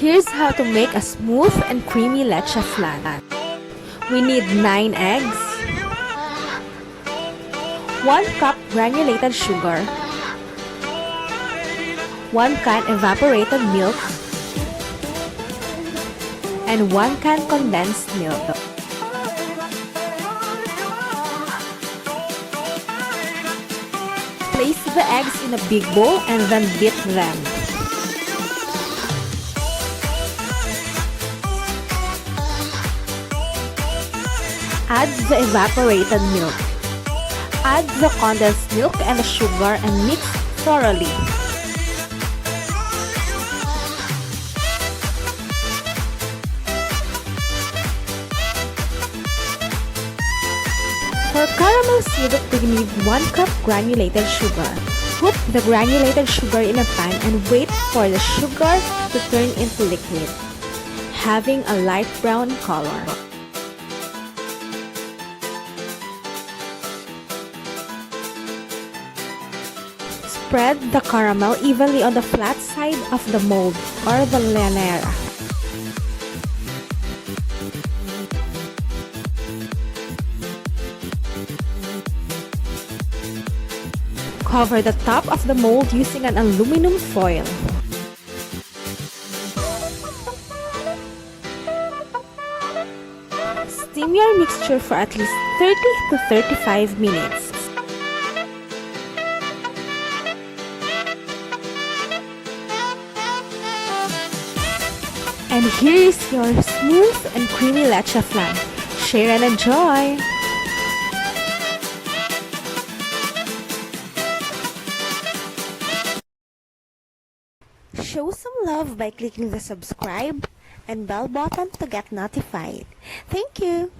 Here's how to make a smooth and creamy leche flan. We need 9 eggs, 1 cup granulated sugar, 1 can evaporated milk, and 1 can condensed milk. Place the eggs in a big bowl and then beat them. Add the evaporated milk. Add the condensed milk and the sugar and mix thoroughly. For caramel syrup, we need 1 cup granulated sugar. Put the granulated sugar in a pan and wait for the sugar to turn into liquid, having a light brown color. Spread the caramel evenly on the flat side of the mold or the lanera. Cover the top of the mold using an aluminum foil. Steam your mixture for at least 30 to 35 minutes. And here is your smooth and creamy leche flan. Share and enjoy! Show some love by clicking the subscribe and bell button to get notified. Thank you!